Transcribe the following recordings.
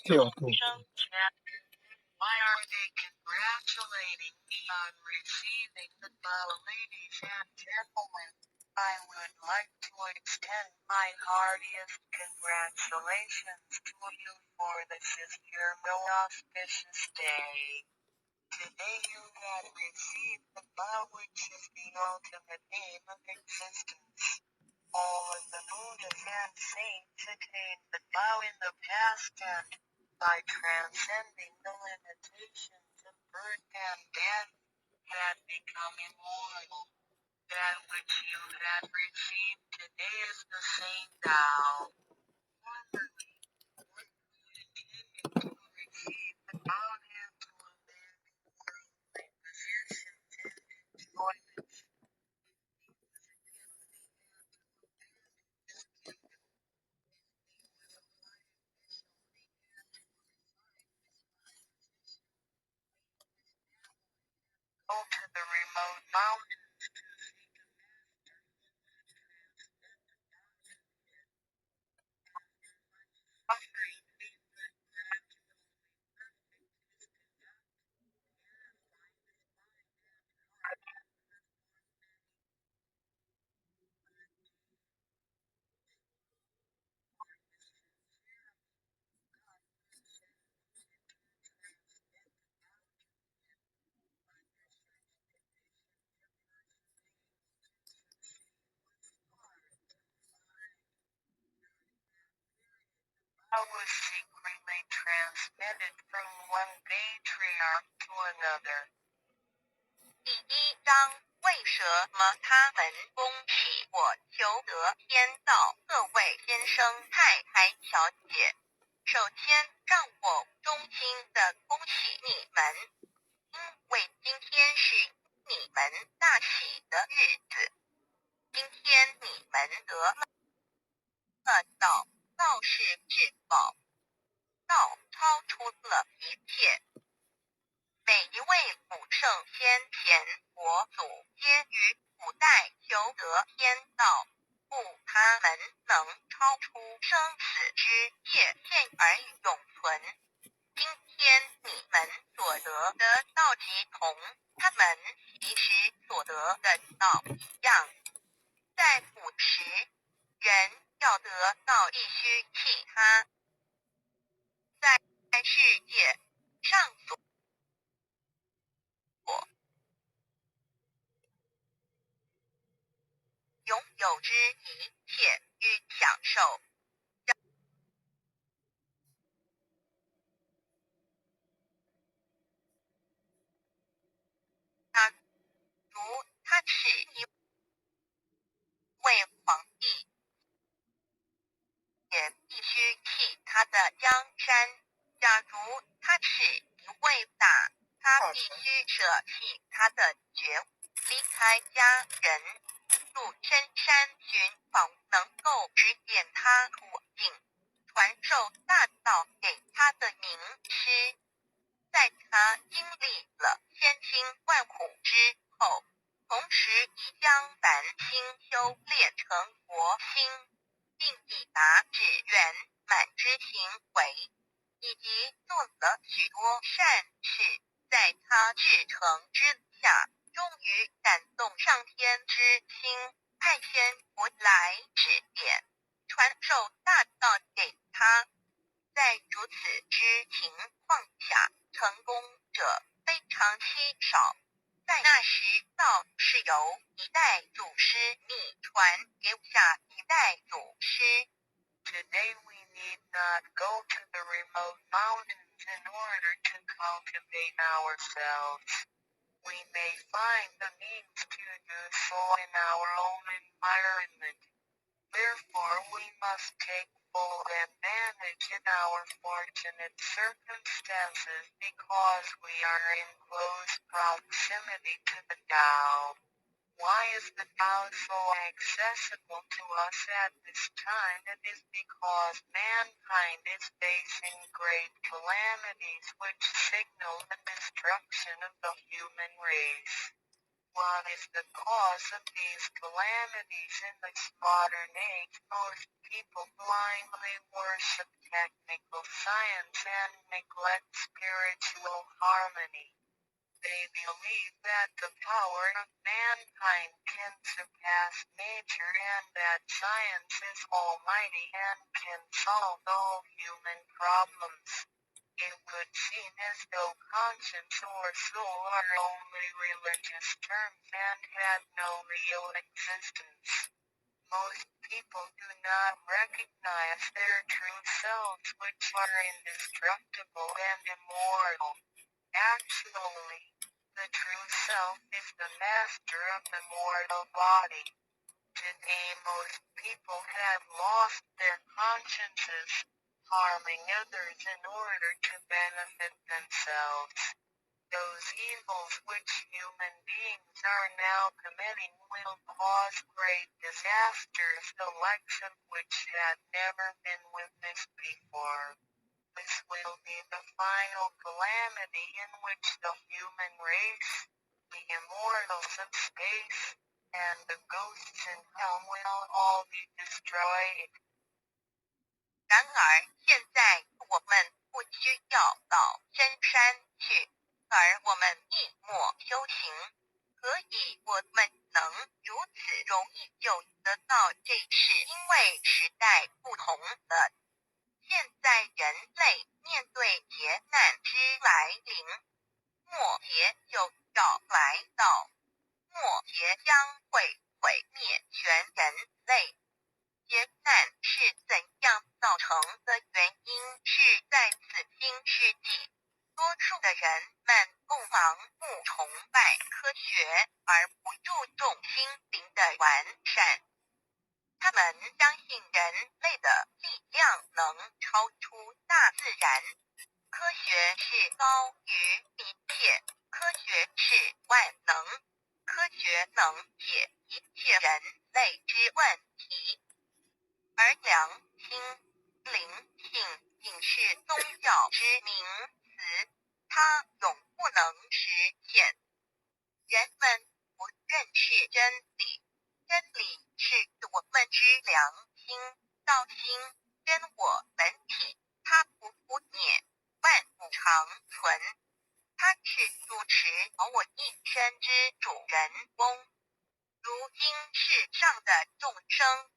6度。Why are they congratulating me on receiving the ball, ladies and gentlemen? I would like to extend my heartiest congratulations to you for this is your most auspicious day. Today you have received the bow, which is the ultimate aim of existence. All of the Buddhas and saints attained the bow in the past and, by transcending the limitations of birth and death, had become immortal. That which you have received today is the same Tao. Formerly, one who intended to receive the Tao had to abandon worldly possessions and enjoyments. Go to the remote mountains to seek a master who would transcend the mountain suffering, being good practical, perfect his conduct, purify his mind and heart, perform many was secretly transmitted from one patriarch to another. 第一章，为什么他们恭喜我求得天道？各位先生、太太、小姐，首先让我衷心的恭喜你们，因为今天是你们大喜的日子。今天你们得了道，道是至宝，道超出了一切。每一位古圣先贤佛祖皆于古代求得天道，故他们能超出生死之界限而永存。今天你们所得的道即同他们其实所得的道一样。在古时，人要得道必须弃他在世界上所拥有之一切与享受。假如他是一位皇帝，也必须弃他的江山；假如他是一位大，他必须舍弃他的觉悟，离开家人，入深山寻访能够指点他途径，传授大道给他的名师。在他经历了千辛万苦之后，同时已将凡心修炼成佛心，并已达至圆满之行为，以及做了许多善事，在他至诚之下，终于感动上天之心，派仙佛来指点，传授大道给他。在如此之情况下，成功者非常稀少。在那时，道是由一代祖师秘传给下一代祖师。Today we need not go to the remote mountains in order to cultivate ourselves. We may find the means to do so in our own environment. Therefore we must take full advantage in our fortunate circumstances because we are in close proximity to the Tao. Why is the Tao so accessible to us at this time? It is because mankind is facing great calamities which signal the destruction of the human race. What is the cause of these calamities in this modern age? Most people blindly worship technical science and neglect spiritual harmony. They believe that the power of mankind can surpass nature and that science is almighty and can solve all human problems. It would seem as though conscience or soul are only religious terms and have no real existence. Most people do not recognize their true selves, which are indestructible and immortal. Actually, the true self is the master of the mortal body. Today most people have lost their consciences, harming others in order to benefit themselves. Those evils which human beings are now committing will cause great disasters, the likes of which had never been witnessed before. This will be the final calamity in which the human race, the immortals of space, and the ghosts in hell will all be destroyed. 然而，现在我们不需要到深山去，而我们一默修行，何以我们能如此容易就得到这？是因为时代不同了。现在人类面对劫难之来临，末劫就要来到，末劫将会毁灭全人类。劫难是怎样造成的？原因是在此新世纪，多数的人们不盲目崇拜科学，而不注重心灵的完善。他们相信人类的力量能超出大自然，科学是高于一切，科学是万能，科学能解一切人类之问题。而良心、灵性仅是宗教之名词，它永不能实现。人们不认识真理，真理是我们之良心、道心、真我本体，它不污蔑，万物长存。它是主持我一生之主人公。如今世上的众生，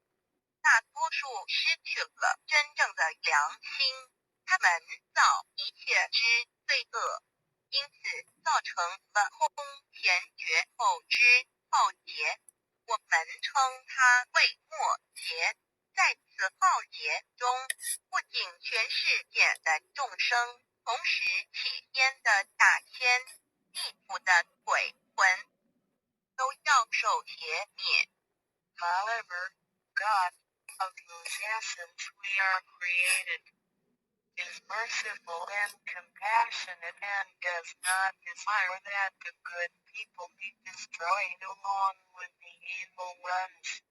大多数失去了真正的良心，他们造一切之罪恶，因此造成了空前绝后之浩劫。我们称它为末劫。在此浩劫中，不仅全世界的众生，同时起天的大天、地府的鬼魂，都要受劫灭。However, God, of whose essence we are created, is merciful and compassionate and does not desire that the good people be destroyed along with the evil ones.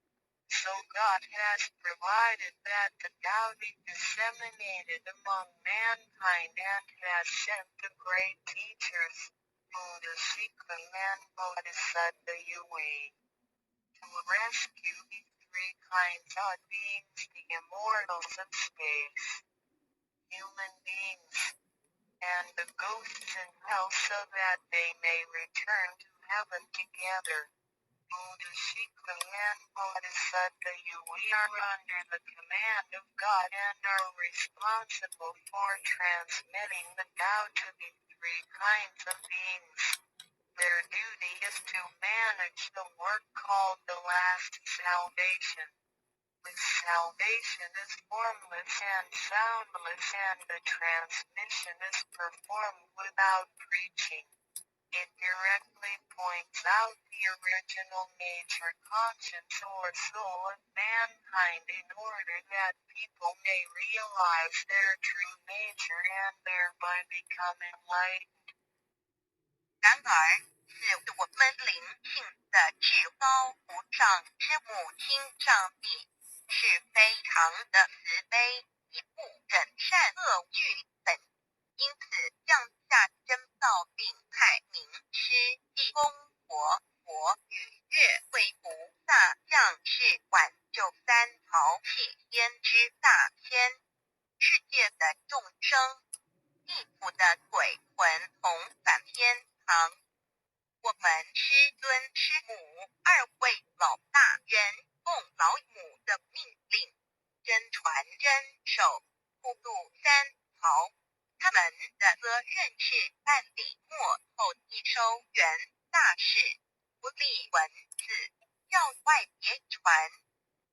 So God has provided that the Tao be disseminated among mankind and has sent the great teachers, Buddha Sikha and Bodhisattva Yui, to rescue these three kinds of beings, the immortals of space, human beings, and the ghosts in hell, so that they may return to heaven together. Buddha Sikha and Bodhisattva Yui are under the command of God and are responsible for transmitting the Tao to these three kinds of beings. Their duty is to manage the work called the last salvation. This salvation is formless and soundless, and the transmission is performed without preaching. It directly points out the original nature, conscience, or soul of mankind in order that people may realize their true nature and thereby become enlightened. 然而，是我们灵性的至高无上之母亲上帝是非常的慈悲，一不忍善恶俱本，因此降下真道并派名师济公佛，佛与月慧菩萨降世挽救三曹弃天之大天，世界的众生，地府的鬼魂同返天堂。我们师尊师母二位老大人奉老母的命令，真传真守，普渡三曹。他们的责任是办理末后一收元大事，不立文字，要外别传，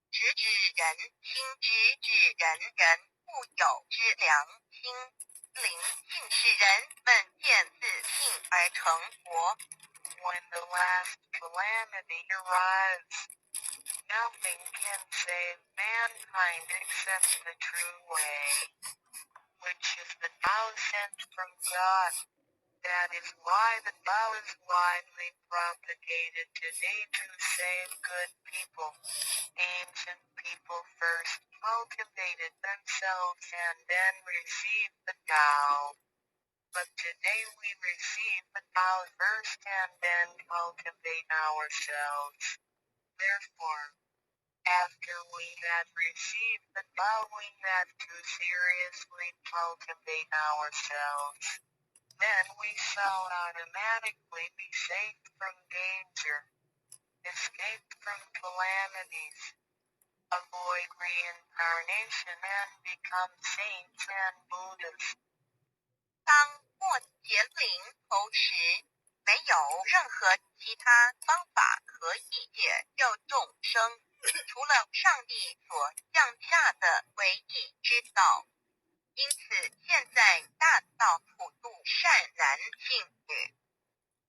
直指人心，直指人人固有之良心，灵性使人们见自信而成佛。When the last calamity arrives, nothing can save mankind except the true way, which is the Tao sent from God. That is why the Tao is widely propagated today to save good people. Ancient people first cultivated themselves and then received the Tao. But today we receive the Tao first and then cultivate ourselves. Therefore, after we have received the Tao, we have to seriously cultivate ourselves. Then we shall automatically be saved from danger, escape from calamities, avoid reincarnation and become saints and Buddhas. 当末劫临头时，没有任何其他方法可以解救众生，除了上帝所降下的唯一之道。因此，现在大道普渡善男信女，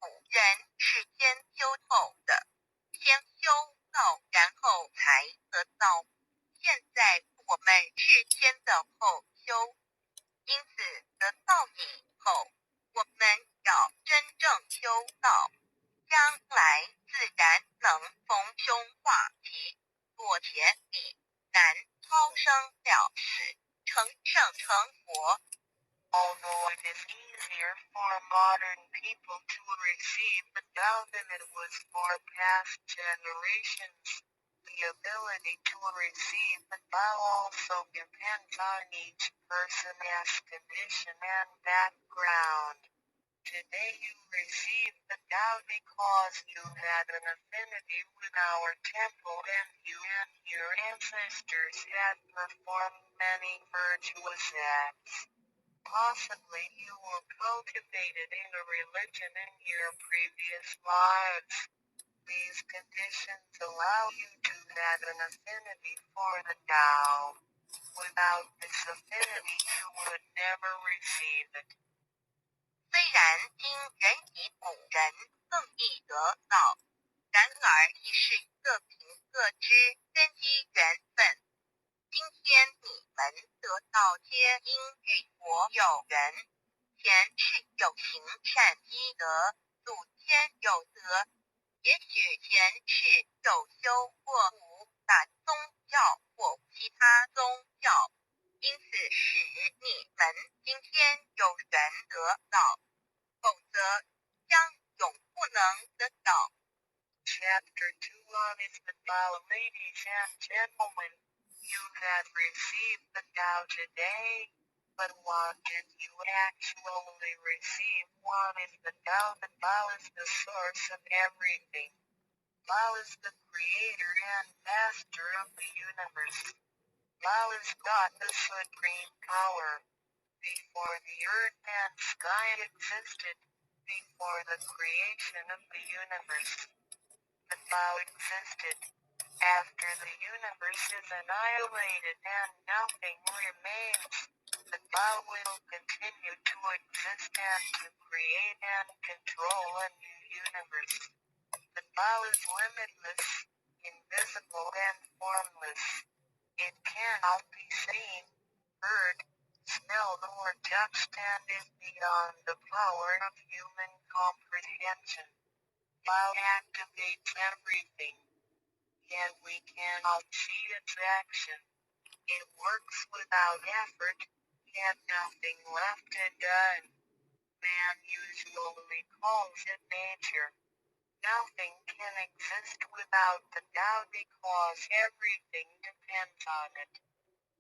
古人是先修透的，先修道，然后才得道。现在我们是先的后修，因此得道以后，我们要真正修道，将来自然能逢凶化吉，躲劫比难，超生了死，成圣成佛。Although it is easier for modern people to receive the Tao than it was for past generations, the ability to receive the Tao also depends on each person's condition and background. Today you receive the Tao because you had an affinity with our temple and you and your ancestors had performed many virtuous acts. Possibly you were cultivated in a religion in your previous lives. These conditions allow you to have an affinity for the Tao. Without this affinity you would never receive it. 虽然今人比古人更易得道，然而亦是各凭各之根基缘分。今天你们得道皆因与佛有缘，前世有行善积德，祖先有德，也许前世有修过五大宗教或其他宗教，因此使你们今天有缘得道，否则将永不能得到。Chapter 2 is the Tao. Ladies and gentlemen, you have received the Tao today, but what did you actually receive? What is the Tao? The Tao is the source of everything. Tao is the creator and master of the universe. Tao is God, the supreme power. Before the earth and sky existed, before the creation of the universe, the Tao existed. After the universe is annihilated and nothing remains, the Tao will continue to exist and to create and control a new universe. The Tao is limitless, invisible and formless. It cannot be seen, heard, smelled or touched and is beyond the power of human comprehension. Tao activates everything, yet we cannot see its action. It works without effort, yet nothing left undone. Man usually calls it nature. Nothing can exist without the Tao because everything depends on it.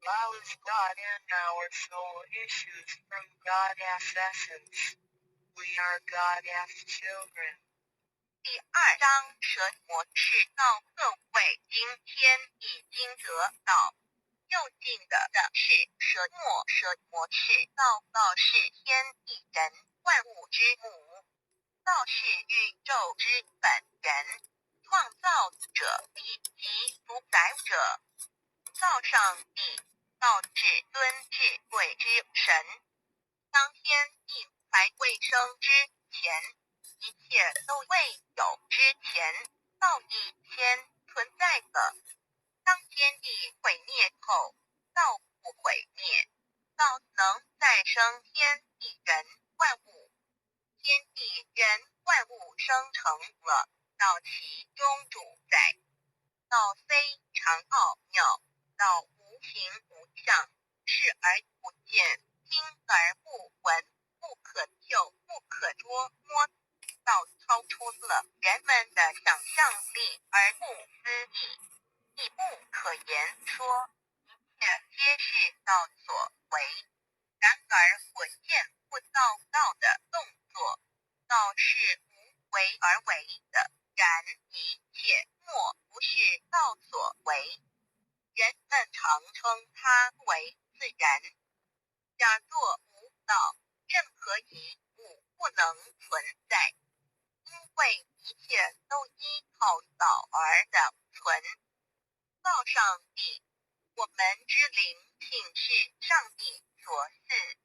Lao is God and our soul issues from God-as essence. We are God-as children. 第2章蛇模式到各位今天已经得到就近的是蛇模式道是天地人万物之母，道是宇宙之本源，创造者以及主宰者，道上帝，道至尊智慧之神。当天地还未生之前，一切都未有之前，道以先存在的。当天地毁灭后，道不毁灭，道能再生天地人万物，天地人万物生成了道其中主宰。道非常奥妙，道无形无相，视而不见，听而不闻，不可嗅，不可捉摸，道超出了人们的想象力而不思议，亦不可言说，一切皆是道所为。然而我见不到道的动作，道是无为而为的，然一切莫不是道所为。人们常称它为自然。假若无道，任何一物不能存在，因为一切都依靠道而的存。道上帝，我们之灵性是上帝所赐，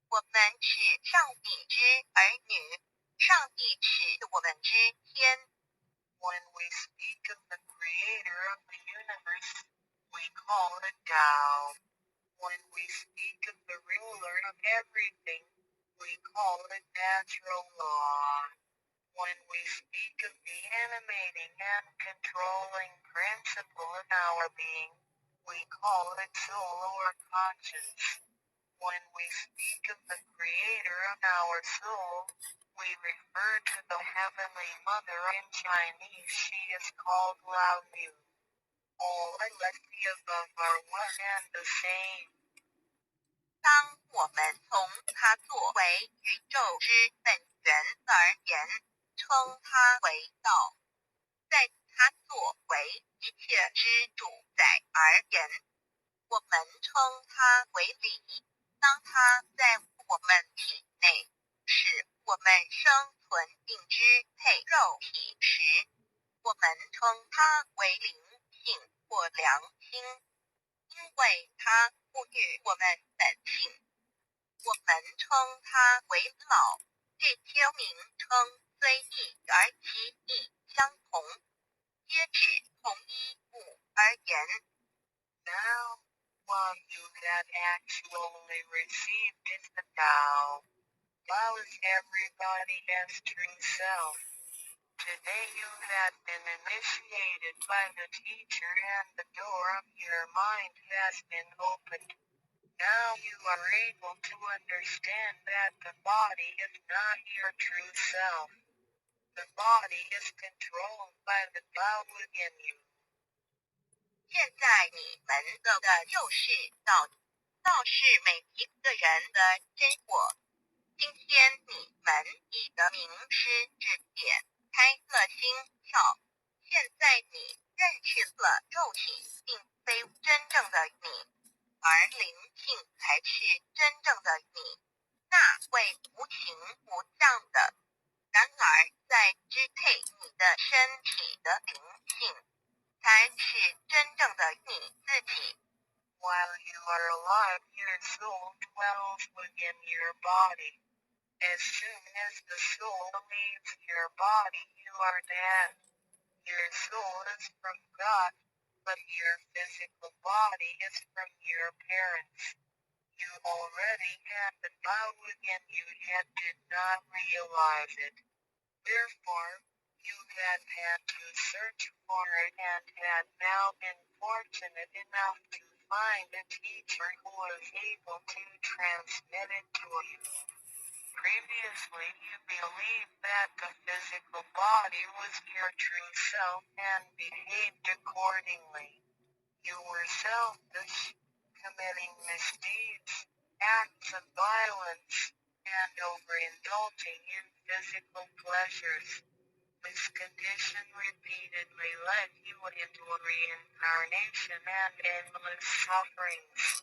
我们是上帝之儿女，上帝是我们之天。When we speak of the creator of the universe, we call it Tao. When we speak of the ruler of everything, we call it natural law. When we speak of the animating and controlling principle in our being, we call it soul or conscience. When we speak of the creator of our soul, we refer to the Heavenly Mother. In Chinese she is called Lao Mu. All unless the above are one and the same. 当我们从它作为宇宙之本源而言，称它为道；在它作为一切之主宰而言，我们称它为理。当它在我们体内，使我们生存并支配肉体时，我们称它为灵性或良心，因为它赋予我们本性。我们称它为老，这些名称虽异而其意相同，皆指同一物而言。Now, what you have actually received is the Tao. Tao is everybody's true self. Today you have been initiated by the teacher and the door of your mind has been opened. Now you are able to understand that the body is not your true self. The body is controlled by the Tao within you. 现在你们的就是道，道是每一个人的真我。今天你们已得名师指点，开了心窍。现在你认识了肉体并非真正的你，而灵性才是真正的你，那位无形无相的。然而在支配你的身体的灵性，才是真正的你自己。While you are alive, your soul dwells within your body. As soon as the soul leaves your body, you are dead. Your soul is from God, but your physical body is from your parents. You already had the Tao within you yet did not realize it. Therefore, you had to search for it and had now been fortunate enough to find a teacher who was able to transmit it to you. Previously, you believed that the physical body was your true self and behaved accordingly. You were selfish, committing misdeeds, acts of violence, and overindulging in physical pleasures. This condition repeatedly led you into reincarnation and endless sufferings.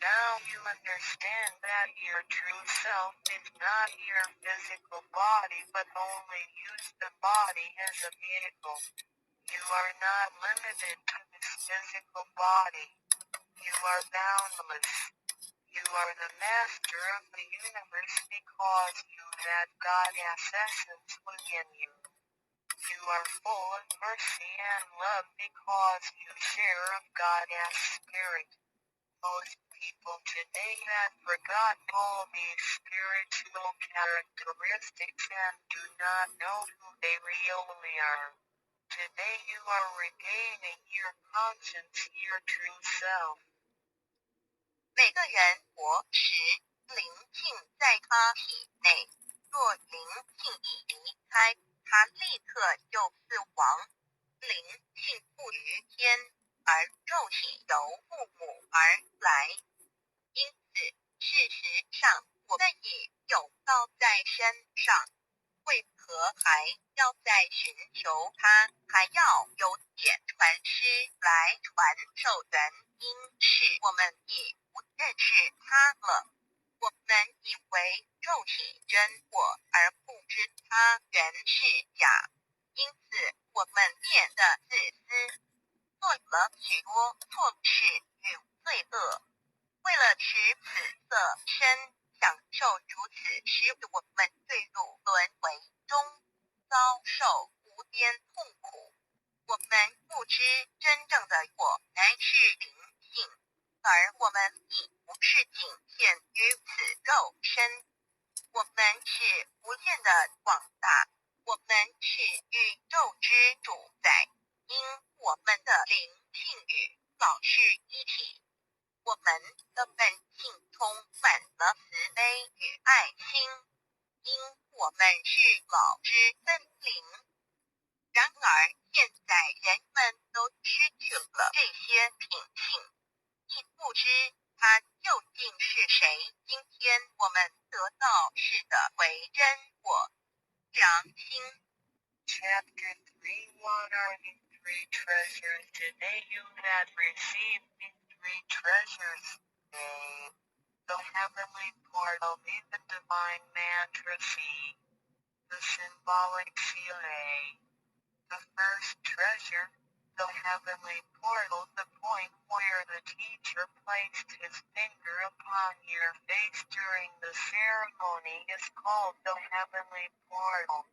Now you understand that your true self is not your physical body but only use the body as a vehicle. You are not limited to this physical body. You are boundless. You are the master of the universe because you had God's essence within you. You are full of mercy and love because you share of God's spirit. Most people today have forgotten all these spiritual characteristics and do not know who they really are. Today you are regaining your conscience, your true self. 每个人活时，灵性在他体内，若灵性一离开，他立刻就死亡。灵性不于天，而肉体由父母而来。因此，事实上，我们已有道在身上，为何还要再寻求他？还要有简传师来传授原因是我们已不认识他了。我们以为肉体真我，而不知它原是假，因此我们变得自私，做了许多错事与罪恶。为了使此色身享受如此，使我们坠入轮回中，遭受无边痛苦。我们不知真正的我乃是灵性，而我们已不是仅限于此肉身。我们是无限的广大，我们是宇宙之主宰，因我们的灵性与老是一体。我们的本性充满了慈悲与爱心，因我们是老之分灵。然而，现在人们都失去了这些品性，亦不知他究竟是谁。今天我们得到是的为真我良心。Chapter 3 What are the three treasures today you have received the three treasures? A. The heavenly portal is the divine mantra C. The symbolic seal A. The first treasure, the heavenly portal, the point where the teacher placed his finger upon your face during the ceremony is called the heavenly portal.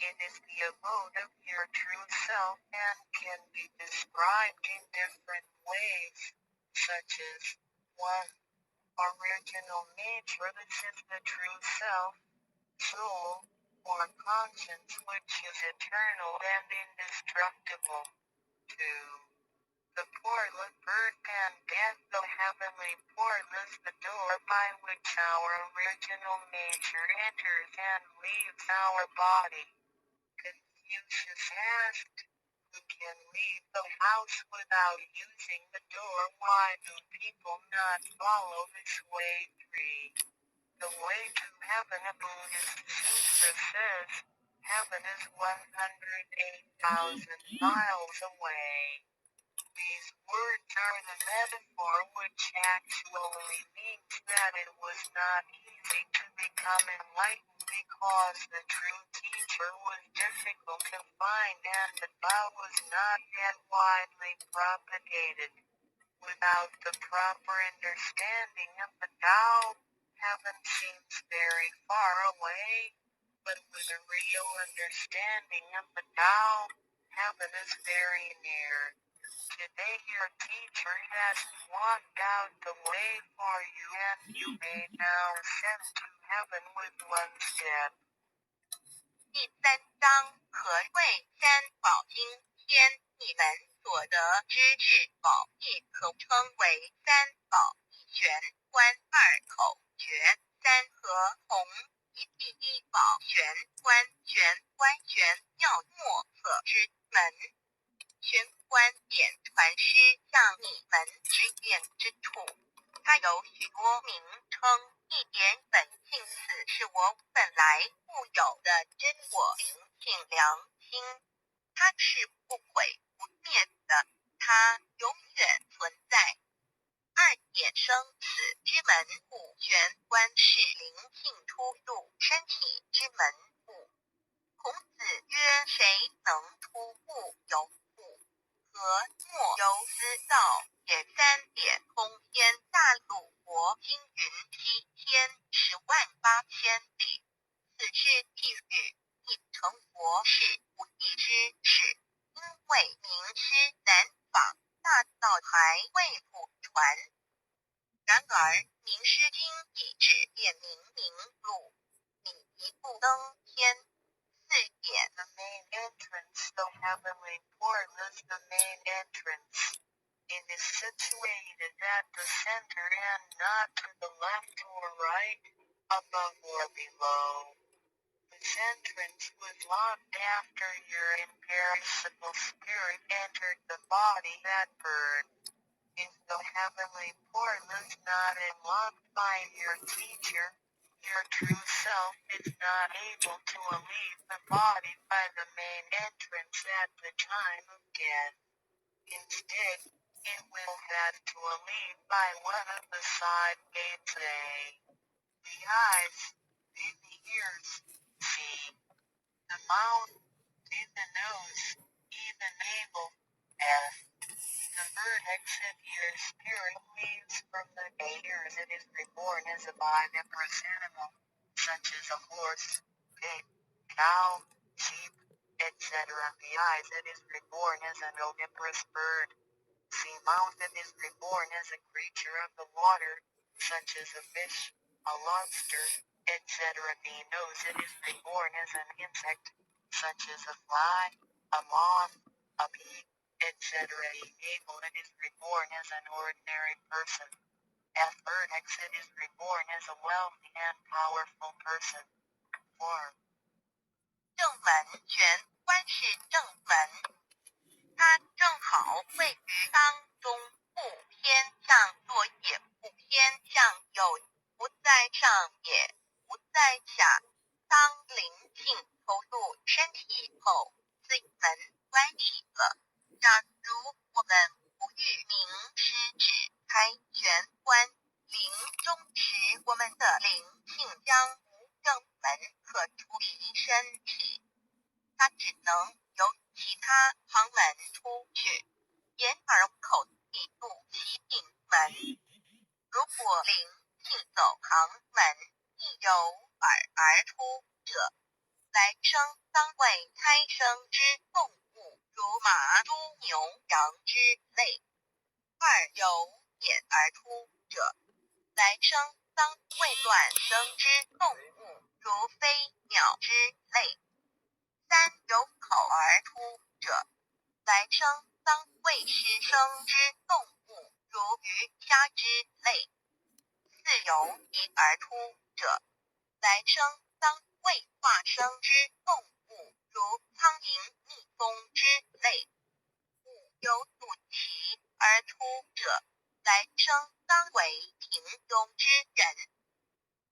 It is the abode of your true self and can be described in different ways, such as 1. Original nature, this is the true self, soul, or conscience which is eternal and indestructible. 2. The portal of birth and death, the heavenly portal is the door by which our original nature enters and leaves our body. Confucius asked, who can leave the house without using the door? Why do people not follow this way? 3. The way to heaven, a Buddhist sutra says, heaven is 108,000 miles away. These words are the metaphor which actually means that it was not easy to become enlightened because the true teacher was difficult to find and the Tao was not yet widely propagated. Without the proper understanding of the Tao, heaven seems very far away, but with a real understanding of the Tao, heaven is very near. Today your teacher has walked out the way for you and you may now ascend to heaven with one step. 第3章何谓三宝经天，你们所得之至宝，亦可称为三宝：一玄关，二口诀，三合同。一地一宝玄关玄妙莫测之门。玄关点传师向你们指点之处，它有许多名称，一点本性，此是我本来固有的真我灵性良心，它是不毁不灭的，它永远存在。二点生死之门户，玄关是灵性出入身体之门户。孔子曰：谁能出户由户？何莫由斯道也。三点通天大陆国经云7,108000里，此是譬喻一成佛是无义之事，因为名师难访，大道还未普传。然而名师经已指点明路，你一步登天。四点 The main entrance, the heavenly portal is the main entrance. It is situated at the center and not to the left or right, above or below. This entrance was locked after your imperishable spirit entered the body that burned. If the heavenly portal is not unlocked by your teacher, your true self is not able to leave the body by the main entrance at the time of death. Instead, it will have to leave by one of the side gates A. The eyes, then the ears, C. The mouth, then the nose, E the navel, F. The vertex of your spirit leaves from the ears. It is reborn as a viviparous animal, such as a horse, pig, cow, sheep, etc. The eyes, it is reborn as an oviparous bird. The mouth, it is reborn as a creature of the water, such as a fish, a lobster, etc. The nose, it is reborn as an insect, such as a fly, a moth, a bee, etc. The navel, it is reborn as an ordinary person. F vertex, it is reborn as a wealthy and powerful person. 4. 正门玄关是正门，它正好位于当中，不偏向左也不偏向右，不在上也不在下。当灵性投入身体后，此门关闭了。假如我们不遇名师指开玄关，临终时我们的灵性将无正门可出离身体，它只能由其他旁门出去，眼耳口鼻入其顶门。如果灵性走旁门，亦由耳而出者，来生当为胎生之动物，如马、猪、牛、羊之类；二由眼而出者，来生当为卵生之动物，如飞鸟之类；三由口而出者，来生当为湿生之动物，如鱼虾之类；四由鼻而出者，来生当为化生之动物，如苍蝇、蜜蜂之类；五由肚脐而出者，来生当为平庸之人；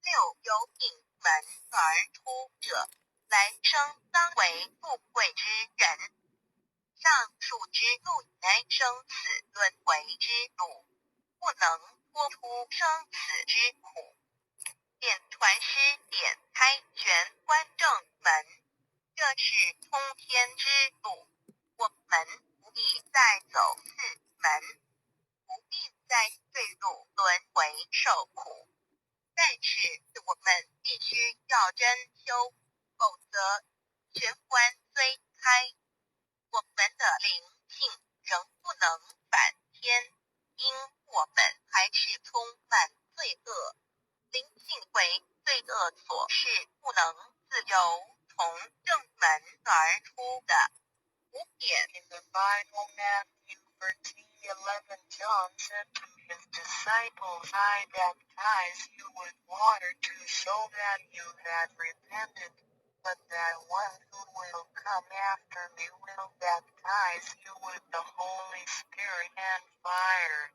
六由顶门而出者，来生当为富贵之人。上述之路乃生死轮回之路，不能脱出生死之苦。点传师点开玄关正门，这是通天之路，我们不必再走四门，不必再坠入轮回受苦。但是我们必须要真修，否则玄关虽开，我们的灵性仍不能返天，因我们还是充满罪恶。灵性为罪恶所是不能自由从正门而出的。5点 In the Bible, Matthew 11 John said to his disciples, I baptize you with water to show that you have repented, but that one who will come after me will baptize you with the Holy Spirit and fire.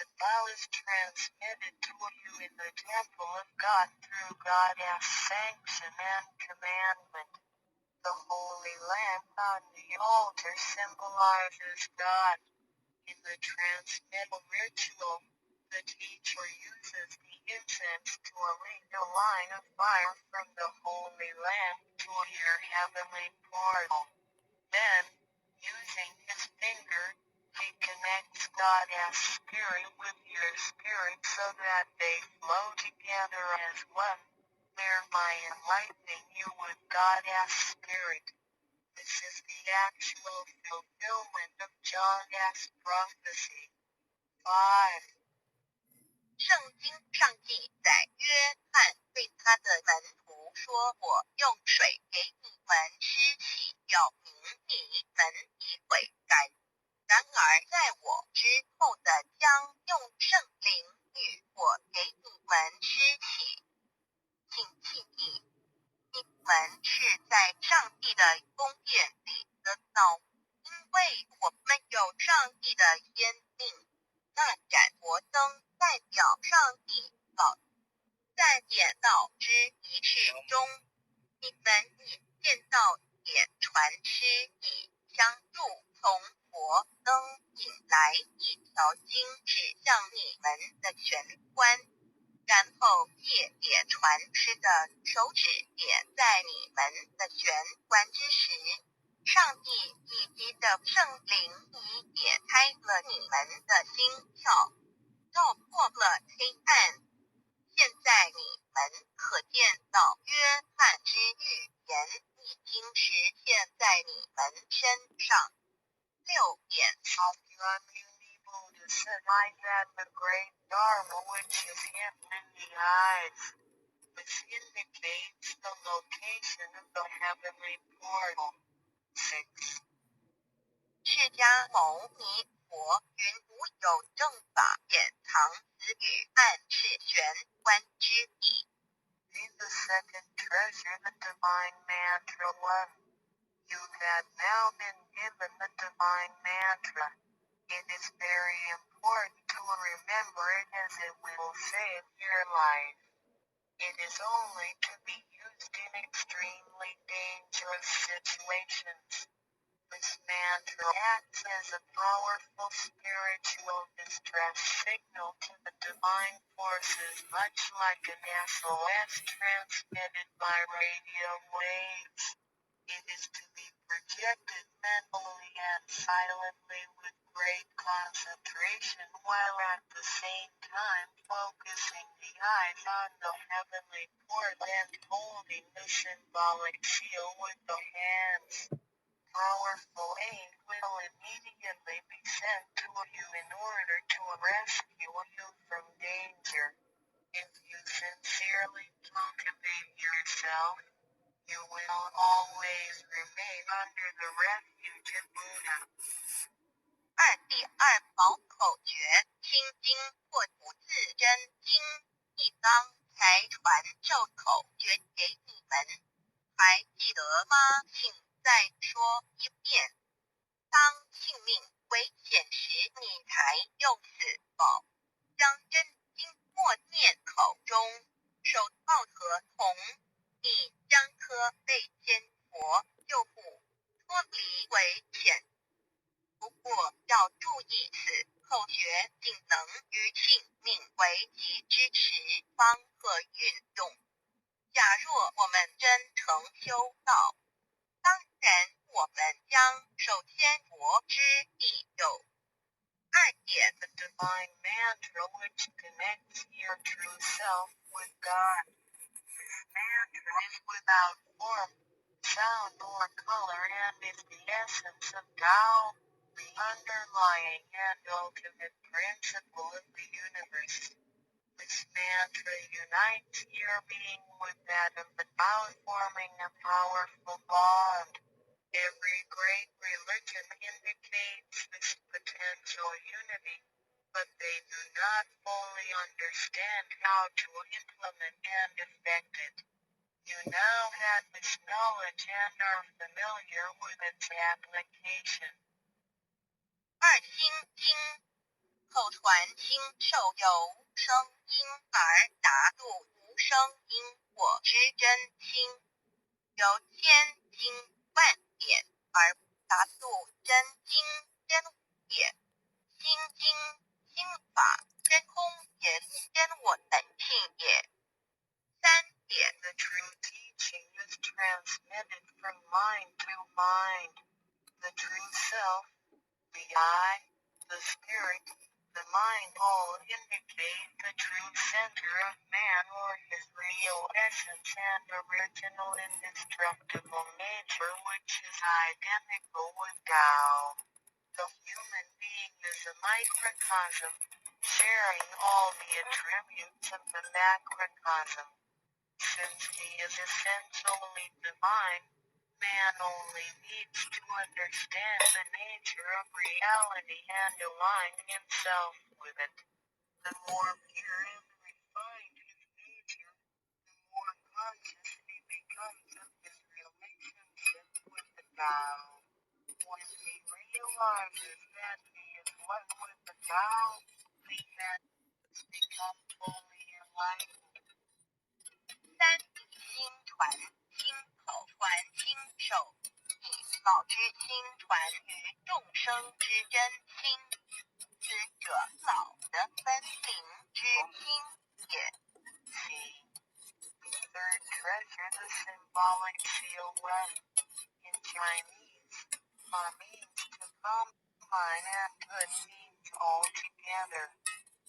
The vow is transmitted to you in the temple of God through God's sanction and commandment. The holy lamp on the altar symbolizes God. In the transmittal ritual, the teacher uses the incense to light a line of fire from the holy lamp to your heavenly portal. Then, using his finger, he connects God's spirit with your spirit so that they flow together as one, thereby enlightening you with God's spirit. This is the actual fulfillment of John's prophecy. 5. 圣经上记载，约翰对他的门徒说：“我用水给你们施洗，表明你们已悔改。然而在我之后的将用圣灵与我给你们施洗。请记忆，你们是在上帝的宫殿里得到，因为我们有上帝的先令。那盏火灯代表上帝宝，在点道之仪式中，你们以见到点传师以相助，从火灯引来一条经指向你们的玄关，然后借点传师的手指点在你们的玄关之时，上帝以及的圣灵已点开了你们的心窍，照破了黑暗。现在你们可见到约翰之预言已经实现在你们身上。6点 Of you unable to survive at the great dharma which is hidden in the eyes, which indicates the location of the heavenly portal. 6. 释迦牟尼佛云无有正法典藏词语暗示玄关之地。 In the second treasure, the divine mantra 1. You have now been given the divine mantra. It is very important to remember it as it will save your life. It is only to be used in extremely dangerous situations. This mantra acts as a powerful spiritual distress signal to the divine forces, much like an SOS transmitted by radio waves. It is to be projected mentally and silently with great concentration while at the same time focusing the eyes on the heavenly portal and holding the symbolic seal with the hands. Powerful aid will immediately be sent to you in order to rescue you from danger. If you sincerely cultivate yourself, you will always remain under the refuge of Buddha. 第二宝口诀：心经或不自真经一当才传授口诀给你们，还记得吗？请再说一遍。当性命危险时，你才用此宝将真经默念口中，手抱合同，你将可被仙佛救护，脱离危险。不过要注意，此口诀仅能于性命危急之时方可运用。假若我们真诚修道，当然我们将首先佛之地有。2点 The divine mantra which connects your true self with God. This mantra is without form, sound, or color and is the essence of Tao, the underlying and ultimate principle of the universe. This mantra unites your being with that of the Tao, forming a powerful bond. Every great religion indicates this potential show unity, but they do not fully understand how to implement and effect it. You now have this knowledge and are familiar with its application. 二听经口传经受有无声音而达度无声因果之真经，由千经万典而达度真经真也，心经心法真空也真我本性也。三点 The true teaching is transmitted from mind to mind. The true self, the I, the spirit, the mind all indicate the true center of man or his real essence and original indestructible nature, which is identical with Tao. The human being is a microcosm, sharing all the attributes of the macrocosm. Since he is essentially divine, man only needs to understand the nature of reality and align himself with it. The more pure and refined his nature, the more conscious he becomes of his relationship with the Tao. When he realizes that he is one with the Tao, he has become fully enlightened. 三心传心口传心手，以老之心传于众生之真心，此者老的分明之心也。 The third treasure, the symbolic seal when, in Chinese, means to combine and good means all together.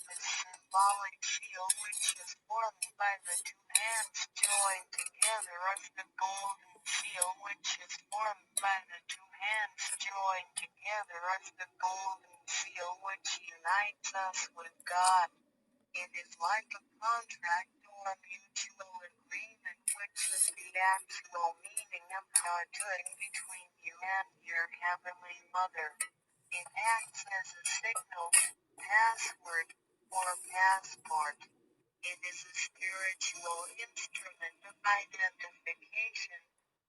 The symbolic seal which is formed by the two hands joined together as the golden seal which is formed by the two hands joined together as the golden seal which unites us with God. It is like a contract or mutual agreement which is the actual meaning of Harjoin between you and your Heavenly Mother. It acts as a signal, password, or passport. It is a spiritual instrument of identification,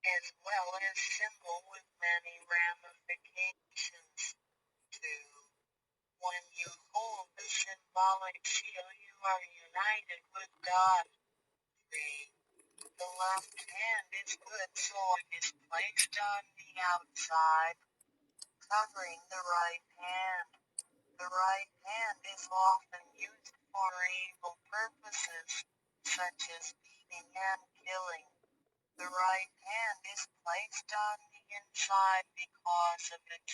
as well as symbol with many ramifications. 2. When you hold the symbolic seal, you are united with God. 3. The left hand is good, so it is placed on the outside, covering the right hand. The right hand is often used for evil purposes, such as beating and killing. The right hand is placed on the inside because of its